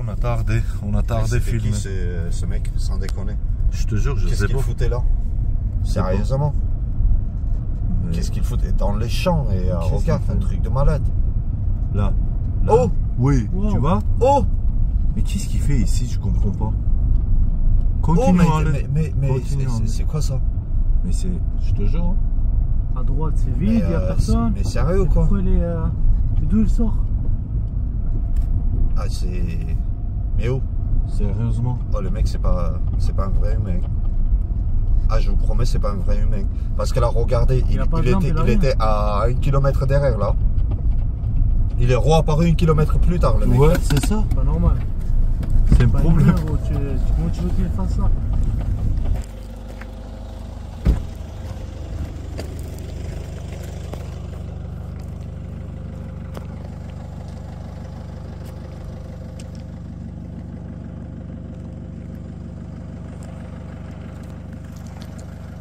On a tardé filmer. Ce mec, sans déconner. Je te jure, je sais pas. Qu'est-ce qu'il foutait là? Sérieusement? Mais... Qu'est-ce qu'il foutait dans les champs? Et regarde, un truc de malade. Là. Oh! Oui, wow. Tu vois? Oh! Mais qu'est-ce qu'il fait ici? Je comprends pas. Continue à aller. Mais c'est quoi ça? Mais c'est... Je te jure. À droite, c'est vide, il n'y a personne. Mais sérieux ou quoi? Pourquoi il est... D'où il sort? Ah, c'est... Mais où? Sérieusement? Oh, le mec, c'est pas un vrai humain. Ah, je vous promets, c'est pas un vrai humain. Parce que là, regardez, il était à 1 kilomètre derrière, là. Il est reapparu 1 kilomètre plus tard, le mec. Ouais, c'est ça. Pas normal. C'est un problème. Comment tu veux qu'il fasse ça?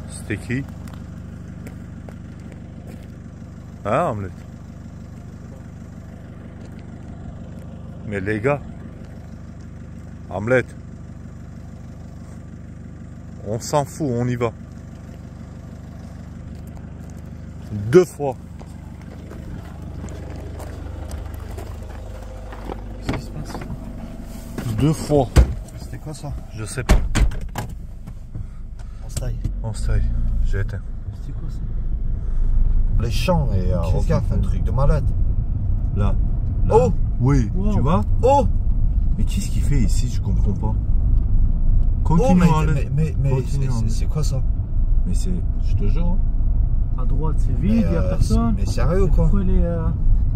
C'était qui? Hein, Omelette? Mais les gars, Omelette, on s'en fout, on y va. 2 fois. Qu'est-ce qui se passe? 2 fois. C'était quoi ça? Je sais pas. On se taille. On se taille. J'ai éteint. C'était quoi ça? Les champs, et regarde, un truc de malade. Là. Oh! Oui, wow. Tu vois? Oh! Mais qu'est-ce qu'il fait ici? Je comprends pas. Continue à aller. Mais c'est quoi ça? Mais c'est... Je te jure. À droite, c'est vide, il n'y a personne. Mais sérieux ou quoi? Pourquoi il est...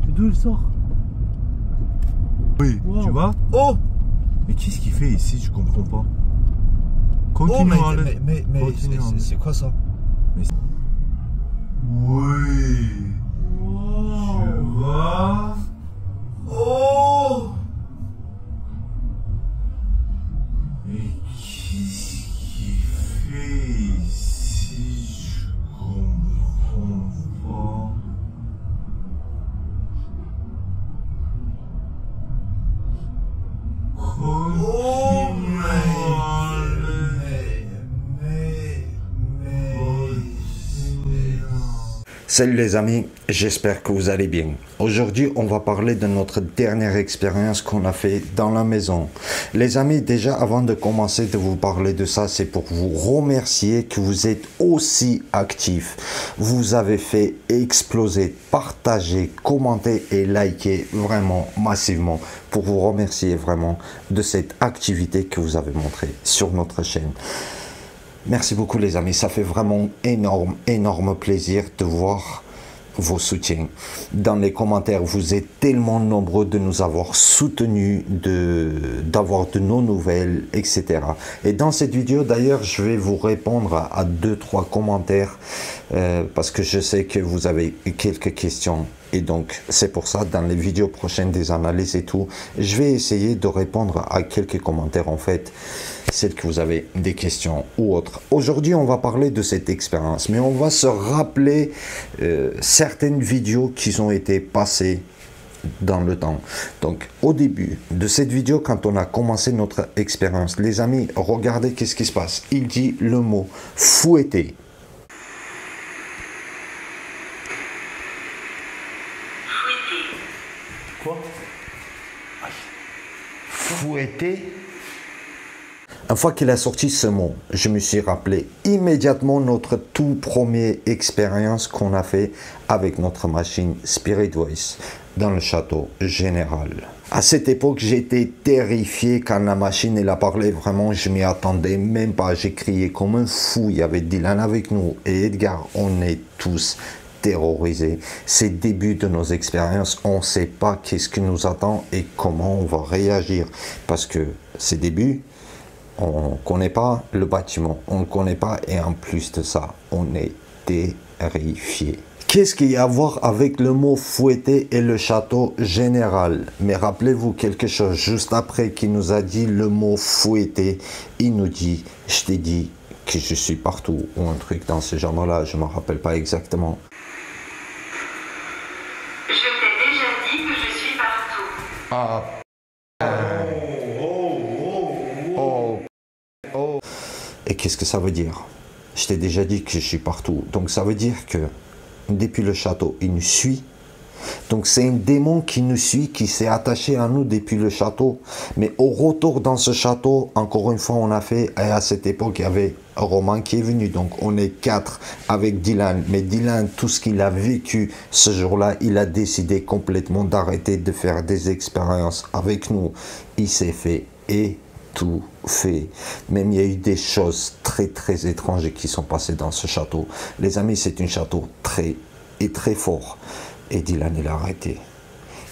D'où il sort? Oui, wow. Tu vois? Oh! Mais qu'est-ce qu'il fait ici? Je comprends pas. Continue à aller. Mais c'est quoi ça? Mais... Oui. Wow. Tu vois? Oh! Mais qu'est-ce qu'il fait ici? Je comprends pas. Salut les amis, j'espère que vous allez bien. Aujourd'hui, on va parler de notre dernière expérience qu'on a fait dans la maison. Les amis, déjà avant de commencer de vous parler de ça, c'est pour vous remercier que vous êtes aussi actifs. Vous avez fait exploser, partager, commenter et liker vraiment massivement pour vous remercier vraiment de cette activité que vous avez montrée sur notre chaîne. Merci beaucoup les amis, ça fait vraiment énorme plaisir de voir vos soutiens. Dans les commentaires, vous êtes tellement nombreux de nous avoir soutenus, d'avoir de nos nouvelles, etc. Et dans cette vidéo d'ailleurs, je vais vous répondre à 2-3 commentaires parce que je sais que vous avez quelques questions. Et donc, c'est pour ça, dans les vidéos prochaines des analyses et tout, je vais essayer de répondre à quelques commentaires, en fait, celles que vous avez des questions ou autres. Aujourd'hui, on va parler de cette expérience, mais on va se rappeler certaines vidéos qui ont été passées dans le temps. Donc, au début de cette vidéo, quand on a commencé notre expérience, les amis, regardez qu'est-ce qui se passe. Il dit le mot « fouetter ». Quoi? Fouetter. Une fois qu'il a sorti ce mot, je me suis rappelé immédiatement notre tout premier expérience qu'on a fait avec notre machine Spirit Voice dans le château général. À cette époque, j'étais terrifié quand la machine elle a parlé. Vraiment, je m'y attendais même pas. J'ai crié comme un fou. Il y avait Dylan avec nous et Edgar. On est tous terrorisés. C'est le début de nos expériences. On ne sait pas qu'est-ce qui nous attend et comment on va réagir. Parce que c'est début. On ne connaît pas le bâtiment, on ne connaît pas et en plus de ça, on est terrifié. Qu'est-ce qu'il y a à voir avec le mot fouetter et le château général? Mais rappelez-vous quelque chose, juste après qu'il nous a dit le mot fouetter, il nous dit, je t'ai dit que je suis partout, ou un truc dans ce genre-là, je ne me rappelle pas exactement. Je t'ai déjà dit que je suis partout. Ah. Et qu'est-ce que ça veut dire? Je t'ai déjà dit que je suis partout. Donc ça veut dire que depuis le château, il nous suit. Donc c'est un démon qui nous suit, qui s'est attaché à nous depuis le château. Mais au retour dans ce château, encore une fois, on a fait, et à cette époque, il y avait Romain qui est venu. Donc on est 4 avec Dylan. Mais Dylan, tout ce qu'il a vécu ce jour-là, il a décidé complètement d'arrêter de faire des expériences avec nous. Il s'est fait étouffer. Même il y a eu des choses très très étranges qui sont passées dans ce château. Les amis, c'est un château très fort. Et Dylan, il a arrêté.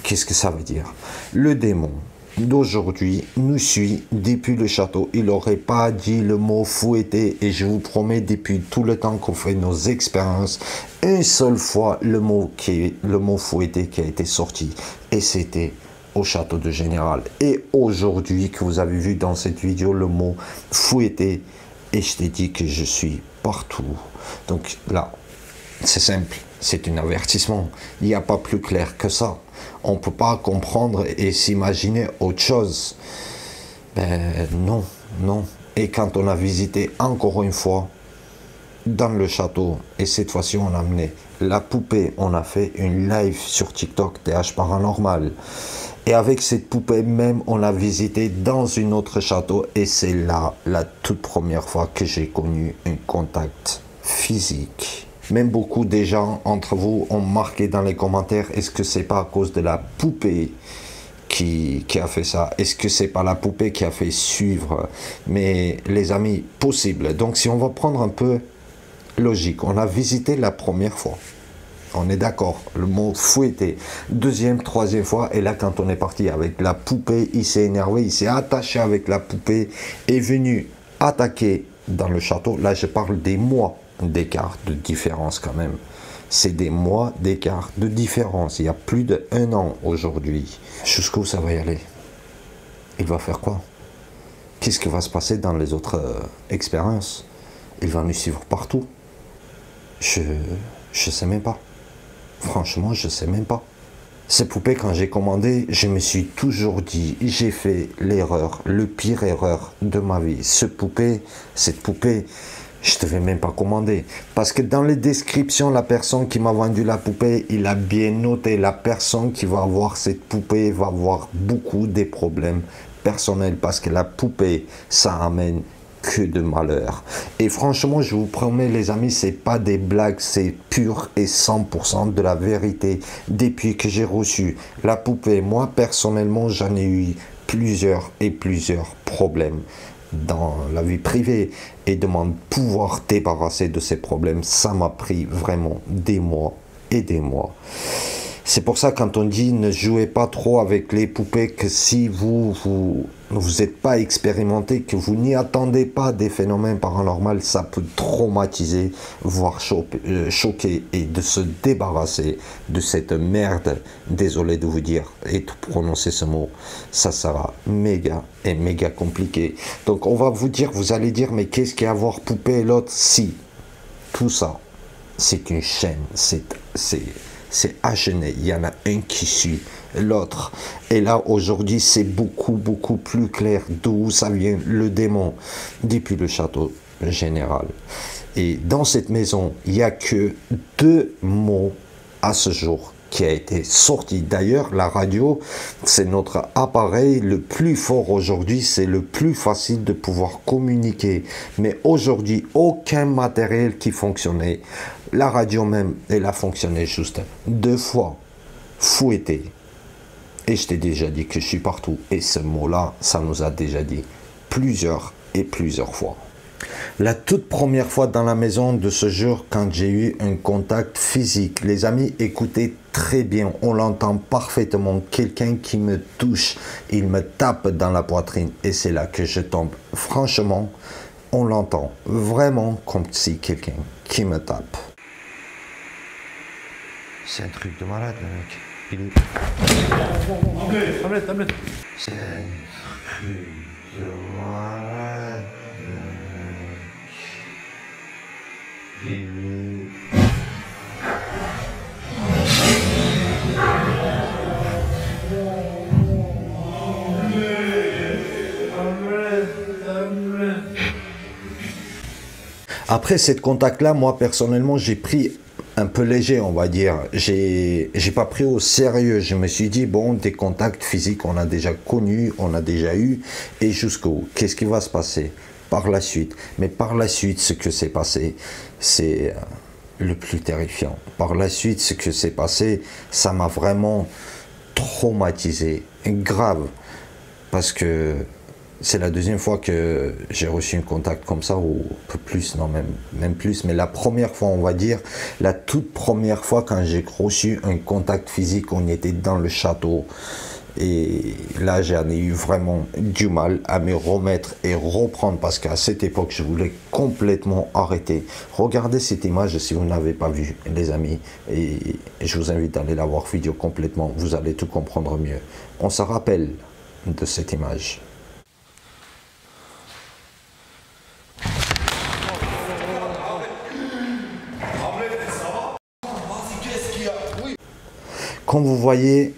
Qu'est-ce que ça veut dire? Le démon d'aujourd'hui nous suit depuis le château. Il n'aurait pas dit le mot fouetté. Et je vous promets, depuis tout le temps qu'on fait nos expériences, une seule fois le mot fouetté qui a été sorti. Et c'était au château de Général. Et aujourd'hui, que vous avez vu dans cette vidéo, le mot fouetté. Et je t'ai dit que je suis partout. Donc là, c'est simple. C'est un avertissement. Il n'y a pas plus clair que ça. On ne peut pas comprendre et s'imaginer autre chose. Ben non, non. Et quand on a visité encore une fois dans le château, et cette fois-ci on a amené la poupée, on a fait une live sur TikTok, TH Paranormal. Et avec cette poupée même, on a visité dans une autre château. Et c'est là, la toute première fois que j'ai connu un contact physique. Même beaucoup des gens entre vous ont marqué dans les commentaires, est-ce que c'est pas à cause de la poupée qui a fait ça? Est-ce que c'est pas la poupée qui a fait suivre? Mais les amis, possible. Donc si on va prendre un peu logique, on a visité la première fois. On est d'accord, le mot fouetté. Deuxième, troisième fois, et là quand on est parti avec la poupée, il s'est énervé, il s'est attaché avec la poupée, est venu attaquer dans le château. Là je parle des mois d'écart de différence quand même. C'est des mois d'écart de différence. Il y a plus d'1 an aujourd'hui. Jusqu'où ça va y aller? Il va faire quoi? Qu'est-ce qui va se passer dans les autres expériences? Il va nous suivre partout. Je sais même pas. Franchement, je sais même pas. Ces poupées, quand j'ai commandé, je me suis toujours dit, j'ai fait l'erreur, le pire erreur de ma vie. Cette poupée, je ne devais même pas commander. Parce que dans les descriptions, la personne qui m'a vendu la poupée, il a bien noté, la personne qui va avoir cette poupée va avoir beaucoup de problèmes personnels. Parce que la poupée, ça amène que de malheur. Et franchement, je vous promets les amis, c'est pas des blagues, c'est pur et 100% de la vérité. Depuis que j'ai reçu la poupée, moi personnellement, j'en ai eu plusieurs problèmes dans la vie privée, et de m'en pouvoir débarrasser de ces problèmes, ça m'a pris vraiment des mois et des mois. C'est pour ça quand on dit ne jouez pas trop avec les poupées, que si vous n'êtes pas expérimenté, que vous n'y attendez pas des phénomènes paranormaux, ça peut traumatiser, voire choquer, et de se débarrasser de cette merde, désolé de vous dire et de prononcer ce mot, ça sera méga compliqué. Donc on va vous dire, vous allez dire, mais qu'est-ce qu'il y a à voir poupée et l'autre? Si, tout ça, c'est une chaîne, c'est achené, il y en a un qui suit l'autre. Et là, aujourd'hui, c'est beaucoup plus clair d'où ça vient, le démon, depuis le château Général. Et dans cette maison, il n'y a que 2 mots à ce jour qui a été sorti. D'ailleurs, la radio, c'est notre appareil le plus fort aujourd'hui, c'est le plus facile de pouvoir communiquer. Mais aujourd'hui, aucun matériel qui fonctionnait. La radio même, elle a fonctionné juste 2 fois. Fouetté. Et je t'ai déjà dit que je suis partout. Et ce mot-là, ça nous a déjà dit plusieurs fois. La toute première fois dans la maison de ce jour, quand j'ai eu un contact physique, les amis, écoutez très bien, on l'entend parfaitement, quelqu'un qui me touche, il me tape dans la poitrine et c'est là que je tombe. Franchement, on l'entend vraiment comme si quelqu'un qui me tape. C'est un truc de malade, le mec. Il est... Tablette. C'est un truc de malade. Il est... Après cette contact-là, moi personnellement, j'ai pris un peu léger, on va dire. J'ai pas pris au sérieux. Je me suis dit, bon, des contacts physiques, on a déjà connu, on a déjà eu, et jusqu'où? Qu'est-ce qui va se passer par la suite? Mais par la suite, ce que s'est passé, c'est le plus terrifiant. Par la suite, ce que s'est passé, ça m'a vraiment traumatisé, grave, parce que c'est la deuxième fois que j'ai reçu un contact comme ça, ou un peu plus, non, même plus, mais la première fois, on va dire, la toute première fois quand j'ai reçu un contact physique, on était dans le château, et là j'en ai eu vraiment du mal à me remettre et reprendre, parce qu'à cette époque, je voulais complètement arrêter. Regardez cette image si vous n'avez pas vu, les amis, et je vous invite à aller la voir vidéo complètement, vous allez tout comprendre mieux. On se rappelle de cette image. Comme vous voyez,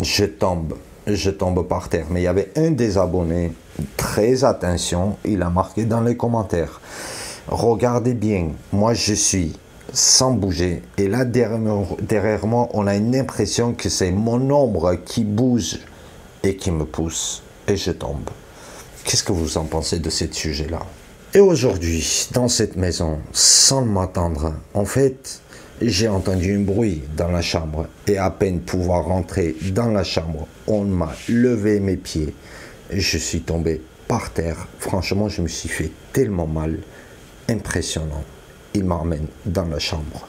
je tombe par terre. Mais il y avait un des abonnés, très attention, il a marqué dans les commentaires. Regardez bien, moi je suis sans bouger. Et là, derrière moi, on a une impression que c'est mon ombre qui bouge et qui me pousse. Et je tombe. Qu'est-ce que vous en pensez de ce sujet-là? Et aujourd'hui, dans cette maison, sans m'attendre, en fait, j'ai entendu un bruit dans la chambre, et à peine pouvoir rentrer dans la chambre, on m'a levé mes pieds, je suis tombé par terre. Franchement, je me suis fait tellement mal, impressionnant. Il m'emmène dans la chambre.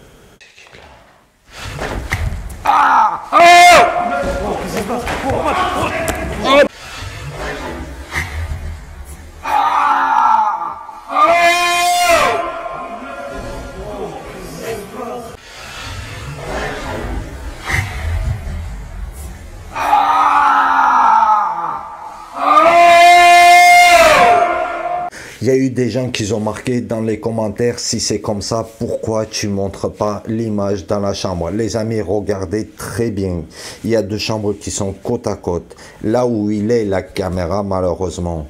Il y a eu des gens qui ont marqué dans les commentaires, si c'est comme ça, pourquoi tu montres pas l'image dans la chambre? Les amis, regardez très bien. Il y a deux chambres qui sont côte à côte. Là où il est, la caméra, malheureusement,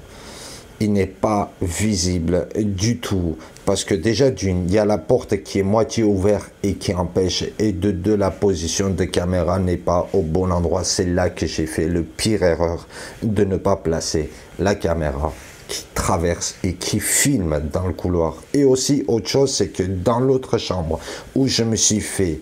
il n'est pas visible du tout. Parce que déjà, d'une, il y a la porte qui est moitié ouverte et qui empêche. Et de deux, la position de caméra n'est pas au bon endroit. C'est là que j'ai fait le pire erreur de ne pas placer la caméra qui traverse et qui filme dans le couloir. Et aussi, autre chose, c'est que dans l'autre chambre où je me suis fait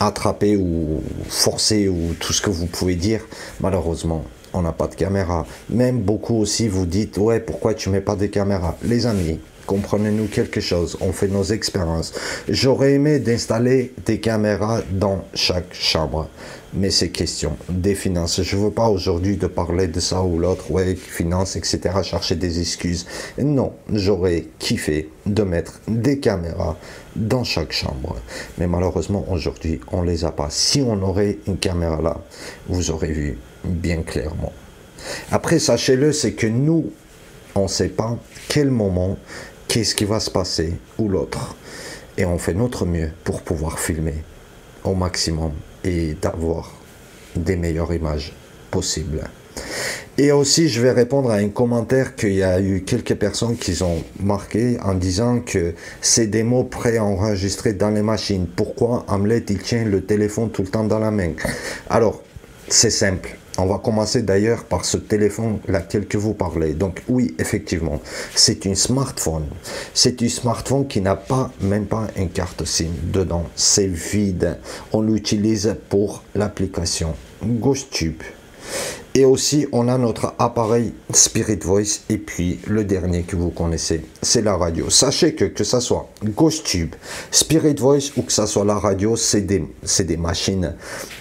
attraper ou forcer ou tout ce que vous pouvez dire, malheureusement, on n'a pas de caméra. Même beaucoup aussi vous dites, ouais, pourquoi tu mets pas de caméra? Les amis, comprenez-nous quelque chose, on fait nos expériences. J'aurais aimé d'installer des caméras dans chaque chambre, mais c'est question des finances. Je veux pas aujourd'hui de parler de ça ou l'autre, ouais, finances, etc., chercher des excuses. Non, j'aurais kiffé de mettre des caméras dans chaque chambre. Mais malheureusement, aujourd'hui, on les a pas. Si on aurait une caméra là, vous aurez vu bien clairement. Après, sachez-le, c'est que nous, on ne sait pas quel moment, qu'est-ce qui va se passer ou l'autre. Et on fait notre mieux pour pouvoir filmer au maximum et d'avoir des meilleures images possibles. Et aussi, je vais répondre à un commentaire qu'il y a eu quelques personnes qui ont marqué en disant que c'est des mots préenregistrés dans les machines. Pourquoi Hamlet, il tient le téléphone tout le temps dans la main? Alors, c'est simple. On va commencer d'ailleurs par ce téléphone laquelle que vous parlez. Donc oui, effectivement, c'est un smartphone. C'est un smartphone qui n'a pas, même pas une carte SIM dedans. C'est vide. On l'utilise pour l'application GhostTube. Et aussi, on a notre appareil Spirit Voice. Et puis, le dernier que vous connaissez, c'est la radio. Sachez que ça soit GhostTube, Spirit Voice ou que ça soit la radio, c'est des machines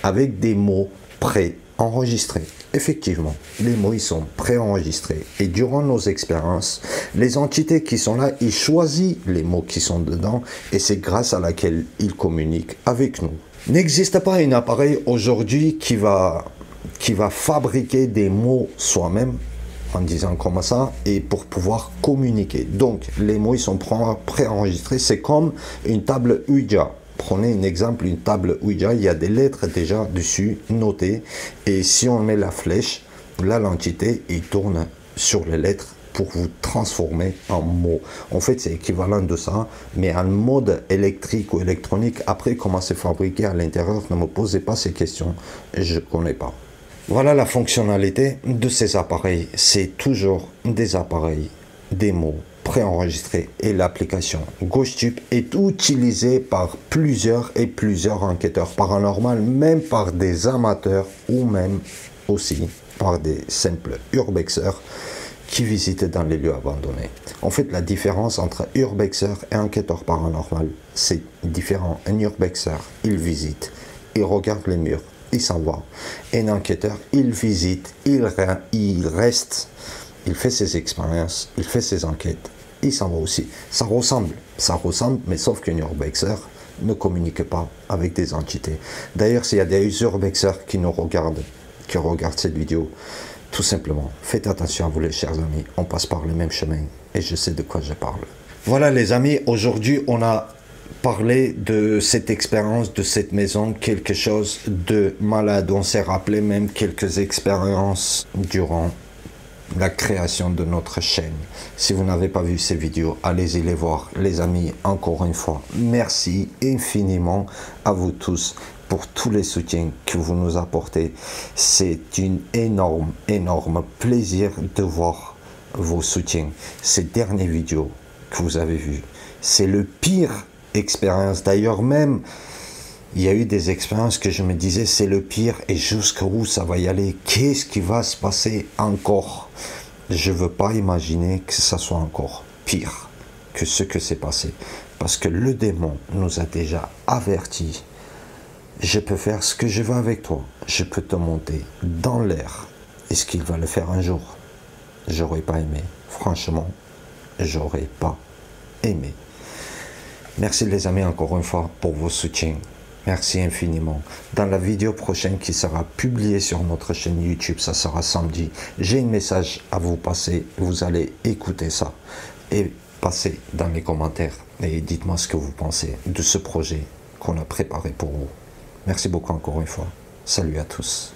avec des mots préenregistrés. Effectivement, les mots, ils sont préenregistrés. Et durant nos expériences, les entités qui sont là, ils choisissent les mots qui sont dedans. Et c'est grâce à laquelle ils communiquent avec nous. N'existe pas un appareil aujourd'hui qui va fabriquer des mots soi-même, en disant comme ça, et pour pouvoir communiquer. Donc, les mots, ils sont préenregistrés. C'est comme une table Ouija. Prenez un exemple, une table Ouija, il y a des lettres déjà dessus, notées. Et si on met la flèche, là, l'entité, il tourne sur les lettres pour vous transformer en mots. En fait, c'est équivalent de ça, mais en mode électrique ou électronique. Après, comment c'est fabriqué à l'intérieur, ne me posez pas ces questions, je ne connais pas. Voilà la fonctionnalité de ces appareils. C'est toujours des appareils, des mots préenregistrés et l'application GhostTube est utilisée par plusieurs enquêteurs paranormaux, même par des amateurs ou même aussi par des simples urbexeurs qui visitent dans les lieux abandonnés. En fait, la différence entre urbexeur et enquêteur paranormal, c'est différent. Un urbexeur, il visite, il regarde les murs, il s'en va. Un enquêteur, il visite, il reste, il fait ses expériences, il fait ses enquêtes, il s'en va aussi. Ça ressemble, mais sauf qu'un urbexeur ne communique pas avec des entités. D'ailleurs, s'il y a des urbexeurs qui nous regardent, qui regardent cette vidéo, tout simplement, faites attention à vous les chers amis, on passe par le même chemin et je sais de quoi je parle. Voilà les amis, aujourd'hui on a parlé de cette expérience, de cette maison, quelque chose de malade. On s'est rappelé même quelques expériences durant la création de notre chaîne. Si vous n'avez pas vu ces vidéos, allez-y les voir. Les amis, encore une fois, merci infiniment à vous tous pour tous les soutiens que vous nous apportez. C'est un énorme plaisir de voir vos soutiens. Ces dernières vidéos que vous avez vues, c'est le pire expérience. D'ailleurs même, il y a eu des expériences que je me disais c'est le pire et jusqu'où ça va y aller. Qu'est-ce qui va se passer encore? Je ne veux pas imaginer que ça soit encore pire que ce que s'est passé. Parce que le démon nous a déjà avertis. Je peux faire ce que je veux avec toi. Je peux te monter dans l'air. Est-ce qu'il va le faire un jour? J'aurais pas aimé. Franchement, j'aurais pas aimé. Merci les amis encore une fois pour vos soutiens. Merci infiniment. Dans la vidéo prochaine qui sera publiée sur notre chaîne YouTube, ça sera samedi, j'ai un message à vous passer. Vous allez écouter ça et passer dans les commentaires et dites-moi ce que vous pensez de ce projet qu'on a préparé pour vous. Merci beaucoup encore une fois. Salut à tous.